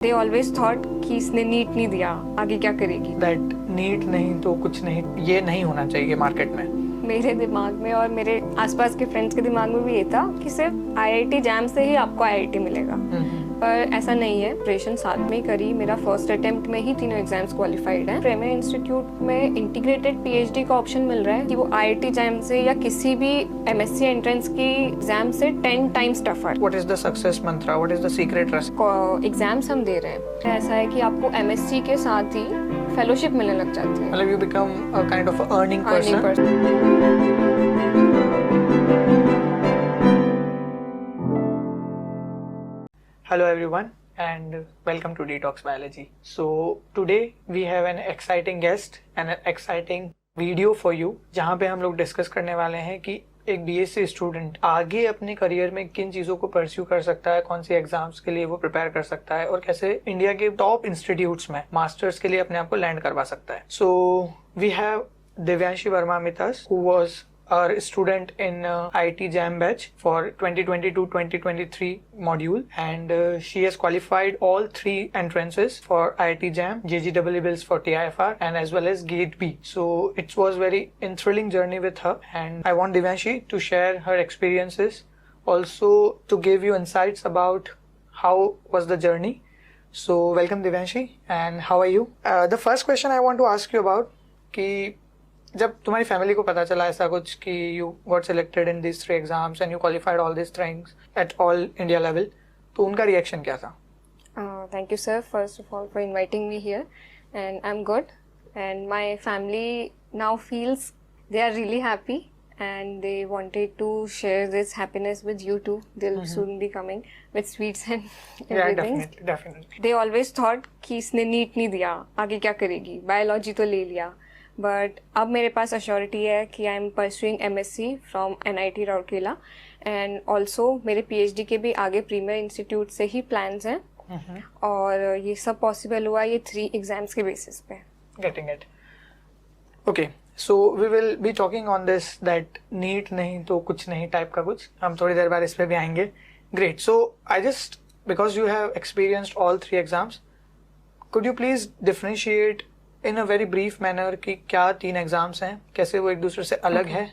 They always thought कि इसने NEET नहीं दिया, आगे क्या करेगी। That नीट नहीं तो कुछ नहीं, ये नहीं होना चाहिए मार्केट में। मेरे दिमाग में और मेरे आसपास के फ्रेंड्स के दिमाग में भी ये था कि सिर्फ आईआईटी जैम से ही आपको आईआईटी मिलेगा, पर ऐसा नहीं है। प्रिपरेशन साथ में ही करी, मेरा फर्स्ट अटेम्प्ट में ही तीनों एग्जाम्स क्वालिफाइड हैं। प्रेमियर इंस्टीट्यूट में इंटीग्रेटेड पीएचडी का ऑप्शन मिल रहा है कि वो आईआईटी जैम से या किसी भी एमएससी एंट्रेंस की एग्जाम से 10 times tougher. What is the success mantra? What is the secret recipe? Exams हम दे रहे हैं, ऐसा है कि आपको एमएससी के साथ ही फेलोशिप मिलने लग जाती है। मतलब you become a kind of a earning person. Hello everyone and welcome to Detox Biology. So today we have an exciting guest and an exciting video for you, जहाँ पे हम लोग डिस्कस करने वाले हैं कि एक बीएससी स्टूडेंट आगे अपने करियर में किन चीज़ों को परस्यू कर सकता है, कौन सी एग्जाम्स के लिए वो प्रिपेयर कर सकता है और कैसे इंडिया के टॉप इंस्टीट्यूट्स में मास्टर्स के लिए अपने आप को लैंड करवा सकता है। So we have Divyanshi Verma with us, who was our student in IIT JAM batch for 2022-2023 module, and she has qualified all 3 entrances for IIT JAM, JEE bills for TIFR, and as well as GATE B. So it was very thrilling journey with her, and I want Divyanshi to share her experiences, also to give you insights about how was the journey. So welcome Divyanshi, and how are you? The first question I want to ask you about कि जब तुम्हारी family को पता चला ऐसा कुछ कि you got selected in this 3 exams and you qualified all this things at all India level, तो उनका रिएक्शन क्या था? Thank you sir, first of all, for inviting me here, and I'm good, and my family now feels they are really happy and they wanted to share this happiness with you too. They'll soon be coming with sweets and everything. Yeah, definitely. They always thought कि इसने NEET नहीं दिया, आगे क्या करेगी, biology तो ले लिया, बट अब मेरे पास अश्योरिटी है कि I am pursuing MSc from NIT Rourkela, and also मेरे पीएचडी के भी आगे प्रीमियर इंस्टीट्यूट से ही प्लान्स हैं, और ये सब पॉसिबल हुआ ये 3 एग्जाम्स के बेसिस पे। Getting it. Okay, so we will be talking on this that NEET नहीं तो कुछ नहीं टाइप का कुछ, हम थोड़ी देर बाद इस पे भी आएंगे। Great, so I just because you have experienced all 3 exams, could you please differentiate in a very brief manner कि क्या 3 एग्जाम्स हैं, कैसे वो एक दूसरे से अलग है?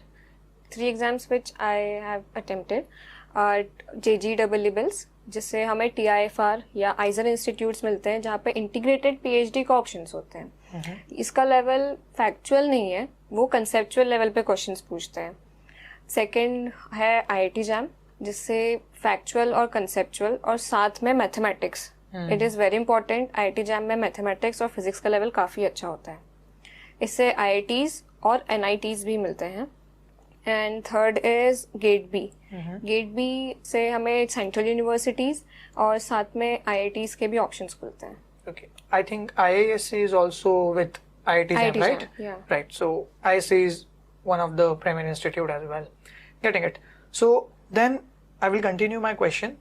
3 exams which I have attempted JEE bills, जिससे हमें TIFR या आइजर इंस्टीट्यूट्स मिलते हैं जहाँ पे इंटीग्रेटेड पीएचडी का ऑप्शंस होते हैं। इसका लेवल फैक्चुअल नहीं है, वो कंसेप्चुअल लेवल पे क्वेश्चंस पूछते हैं। सेकंड है IIT जैम, जिससे फैक्चुअल और कंसेप्चुअल और साथ में mathematics, it is very important. IIT jam में मैथमेटिक्स और फिजिक्स का लेवल काफ़ी अच्छा होता है। इससे IITs और NITs भी मिलते हैं। And third is GATE B. GATE B से हमें सेंट्रल यूनिवर्सिटीज़ और साथ में IITs के भी ऑप्शंस खुलते हैं। Okay, I think IISc is also with IIT JAM, right? Yeah. Right. So IISc is one of the premier institute as well. Getting it. So then I will continue my question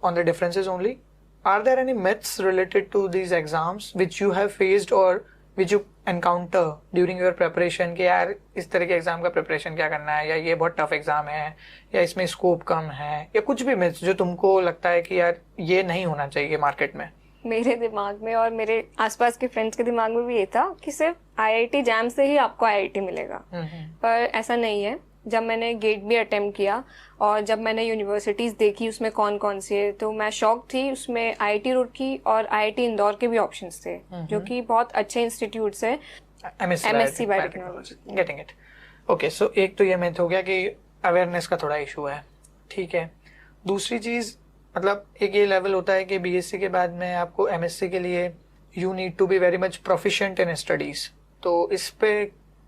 on the differences only. Are there any myths related to these exams which you have faced or which you encounter during your preparation कि यार इस तरह के exam का preparation क्या करना है, या ये बहुत टफ एग्जाम है, या इसमें स्कोप कम है, या कुछ भी myths जो तुमको लगता है कि यार ये नहीं होना चाहिए मार्केट में? मेरे दिमाग में और मेरे आसपास के फ्रेंड्स के दिमाग में भी ये था कि सिर्फ आईआईटी जैम से ही आपको आईआईटी मिलेगा, पर ऐसा नहीं है। जब मैंने गेट भी अटेम्प्ट किया और जब मैंने यूनिवर्सिटीज़ देखी उसमें कौन कौन सी है, तो मैं शॉक थी। उसमें आईआईटी रुड़की और आईआईटी इंदौर के भी ऑप्शंस थे, जो कि बहुत अच्छे इंस्टीट्यूट्स हैं। MSc biotechnology. Getting it. Okay, so एक तो ये मिथ हो गया कि अवेयरनेस का थोड़ा इशू है, ठीक है। दूसरी चीज़, मतलब एक ये लेवल होता है कि बीएससी के बाद में आपको एमएससी के लिए you need to be very much proficient in studies, तो इस पे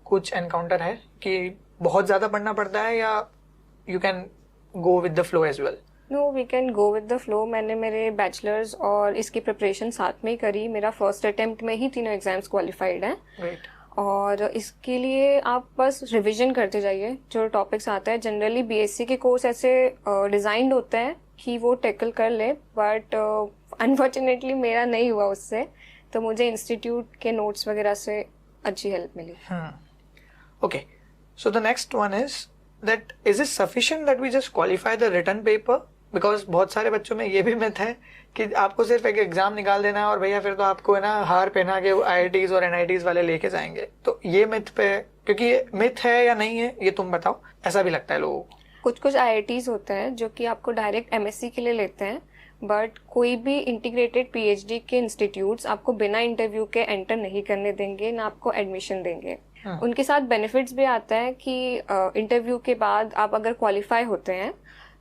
कुछ एनकाउंटर है कि बहुत ज़्यादा पढ़ना पड़ता है, या you can go with the flow as well? No, we can go with the flow. मैंने मेरे बैचलर्स और इसकी प्रिपरेशन साथ में ही करी। मेरा फर्स्ट अटेम्प्ट में ही तीनों एग्जाम्स क्वालिफाइड हैं। Great. और इसके लिए आप बस रिवीजन करते जाइए जो टॉपिक्स आते हैं। जनरली बीएससी के कोर्स ऐसे डिज़ाइंड होते हैं कि वो टैकल कर ले, बट अनफॉर्चुनेटली मेरा नहीं हुआ उससे, तो मुझे इंस्टीट्यूट के नोट्स वगैरह से अच्छी हेल्प मिली। Okay, so the next one is that is it sufficient that we just qualify the written paper because बहुत सारे बच्चों में ये भी मिथ है कि आपको सिर्फ एक एग्जाम निकाल देना है और भैया फिर तो आपको है ना हार पहना के IITs और NITs वाले लेके जाएंगे। तो ये मिथ पे, क्योंकि ये मिथ है या नहीं है ये तुम बताओ, ऐसा भी लगता है लोगों को। कुछ कुछ IITs होते हैं जो कि आपको डायरेक्ट MSc के लिए लेते हैं, बट कोई भी इंटीग्रेटेड PhD के इंस्टीट्यूट्स आपको बिना इंटरव्यू के एंटर नहीं करने देंगे, ना आपको एडमिशन देंगे। उनके साथ बेनिफिट्स भी आता है कि इंटरव्यू के बाद आप अगर क्वालिफाई होते हैं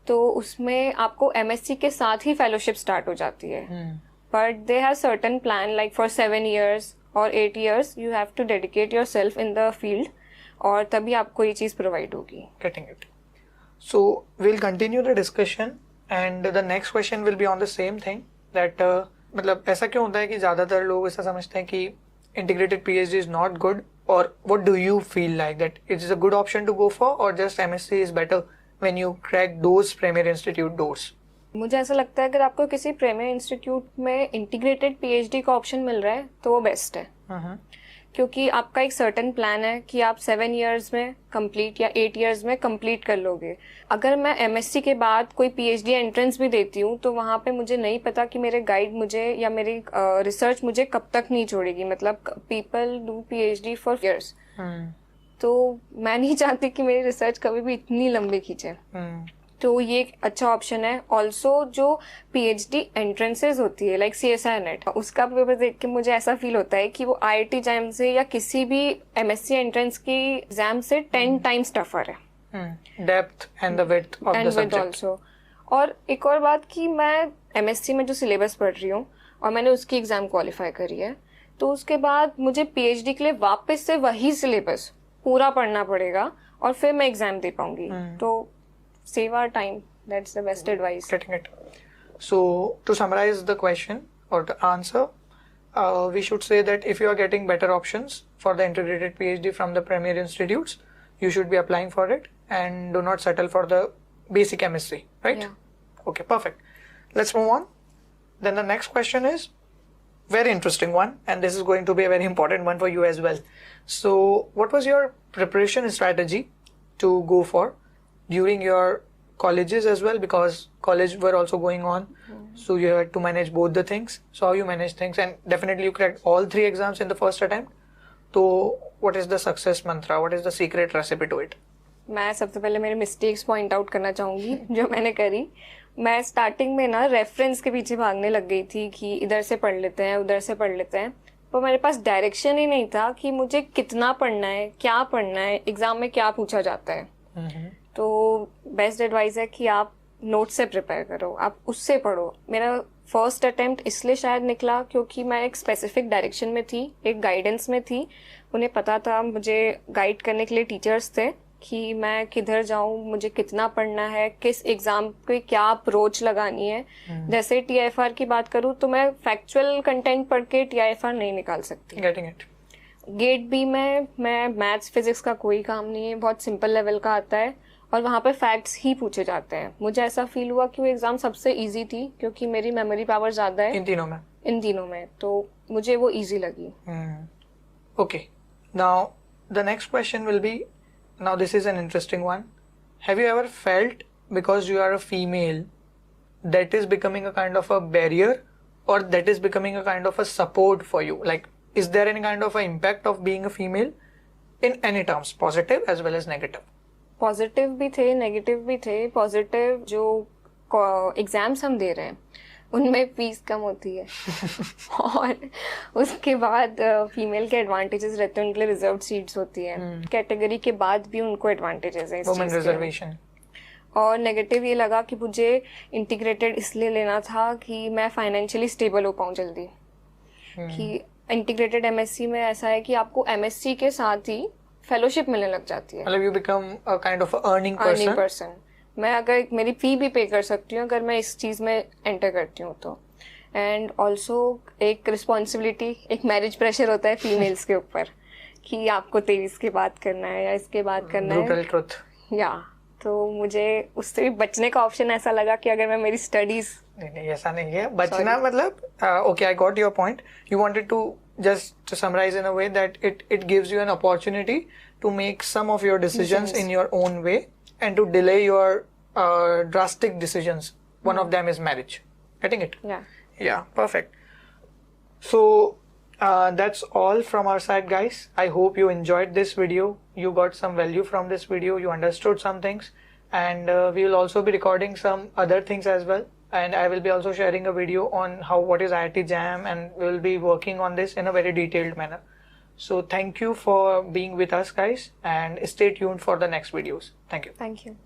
तो उसमें आपको MSc के साथ ही फेलोशिप स्टार्ट हो जाती है, but they have certain plan like for 7 years और 8 years you have to dedicate your self in the field, और तभी आपको ये चीज़ प्रोवाइड होगी। Getting it. So we'll continue the discussion and the next question will be on the same thing that मतलब ऐसा क्यों होता है कि ज़्यादातर लोग ऐसा समझते हैं कि integrated PhD is not good, or what do you feel like that it is a good option to go for, or just MSc is better when you crack those premier institute doors? मुझे ऐसा लगता है अगर आपको किसी premier institute में integrated PhD का option मिल रहा है तो वो बेस्ट है, क्योंकि आपका एक सर्टेन प्लान है कि आप 7 years में कंप्लीट या 8 years में कंप्लीट कर लोगे। अगर मैं MSc के बाद कोई PhD एंट्रेंस भी देती हूँ तो वहाँ पे मुझे नहीं पता कि मेरे गाइड मुझे या मेरी रिसर्च मुझे कब तक नहीं छोड़ेगी। मतलब people do PhD for years, तो मैं नहीं चाहती कि मेरी रिसर्च कभी भी इतनी लंबी खींचे। तो ये एक अच्छा ऑप्शन है। ऑल्सो जो PhD एंट्रेंसेज होती है लाइक CSIR NET, उसका पेपर देख के मुझे ऐसा फील होता है कि वो IIT JAM से या किसी भी MSc एंट्रेंस की एग्जाम से 10 times टफर है। Depth and the width of the subject also. और एक और बात कि मैं MSc में जो सिलेबस पढ़ रही हूँ और मैंने उसकी एग्जाम क्वालिफाई करी है, तो उसके बाद मुझे PhD के लिए वापस से वही सिलेबस पूरा पढ़ना पड़ेगा और फिर मैं एग्जाम दे पाऊंगी। तो save our time, that's the best advice. Getting it. So to summarize the question or the answer, we should say that if you are getting better options for the integrated PhD from the premier institutes, you should be applying for it and do not settle for the basic MSc, right? Yeah. Okay, perfect. Let's move on. Then the next question is very interesting one, and this is going to be a very important one for you as well. So what was your preparation strategy to go for during your colleges as well, because college were also going on, so you had to manage both the things. So how you manage things, and definitely you cracked all 3 exams in the first attempt. So what is the success mantra, what is the secret recipe to it? मैं सबसे पहले मेरे mistakes point out करना चाहूँगी जो मैंने करी। मैं स्टार्टिंग में ना रेफरेंस के पीछे भागने लग गई थी कि इधर से पढ़ लेते हैं उधर से पढ़ लेते हैं, पर मेरे पास डायरेक्शन ही नहीं था कि मुझे कितना पढ़ना है, क्या पढ़ना है, एग्जाम में क्या पूछा जाता है। तो बेस्ट एडवाइस है कि आप नोट से प्रिपेयर करो, आप उससे पढ़ो। मेरा फर्स्ट अटेम्प्ट इसलिए शायद निकला क्योंकि मैं एक स्पेसिफिक डायरेक्शन में थी, एक गाइडेंस में थी। उन्हें पता था, मुझे गाइड करने के लिए टीचर्स थे कि मैं किधर जाऊं, मुझे कितना पढ़ना है, किस एग्जाम पे क्या अप्रोच लगानी है। जैसे TIFR की बात करूं तो मैं फैक्चुअल कंटेंट पढ़ के TIFR नहीं निकाल सकती। Getting it. गेट बी में मैं मैथ्स फिजिक्स का कोई काम नहीं है, बहुत सिंपल लेवल का आता है और वहाँ पे फैक्ट्स ही पूछे जाते हैं। मुझे ऐसा फील हुआ कि वो एग्जाम सबसे इजी थी क्योंकि मेरी मेमोरी पावर ज़्यादा है इन तीनों में, तो मुझे वो इजी लगी। Okay, now the next question will be, now this is an interesting one. Have you ever felt because you are a female that is becoming a kind of a barrier और that is becoming a kind of a support for you? Like is there any kind of a impact of being a female in any terms, positive as well as negative? Positive भी थे, negative भी थे। Positive जो exams हम दे रहे हैं उनमें fees कम होती है और उसके बाद फीमेल के एडवांटेजेस रहते हैं, उनके लिए रिजर्व सीट्स होती है, कैटेगरी के बाद भी उनको एडवांटेजेस है, वुमेन रिजर्वेशन। और नेगेटिव ये लगा कि मुझे इंटीग्रेटेड इसलिए लेना था कि मैं फाइनेंशियली स्टेबल हो पाऊँ जल्दी। कि इंटीग्रेटेड MSc में ऐसा है कि आपको MSc के साथ ही फेलोशिप मिलने लग जाती है। मतलब you become a kind of earning person. मैं अगर मेरी फी भी पे कर सकती हूँ अगर मैं इस चीज़ में एंटर करती हूँ तो। एंड ऑल्सो एक रिस्पॉन्सिबिलिटी, एक मैरिज प्रेशर होता है फीमेल्स के ऊपर कि आपको 23 के बाद करना है या इसके बाद करना है। Brutal truth. या तो मुझे उससे भी बचने का ऑप्शन ऐसा लगा कि अगर मैं मेरी स्टडीज नहीं ऐसा नहीं है बचना। मतलब okay, I got your point. You wanted to just to summarize in a way that it gives you an opportunity to make some of your decisions in your own way and to delay your drastic decisions One of them is marriage. Getting it? Yeah. Yeah, perfect. So that's all from our side, guys. I hope you enjoyed this video. You got some value from this video. You understood some things, and we will also be recording some other things as well. And I will be also sharing a video on what is IIT JAM, and we will be working on this in a very detailed manner. So thank you for being with us, guys, and stay tuned for the next videos. Thank you. Thank you.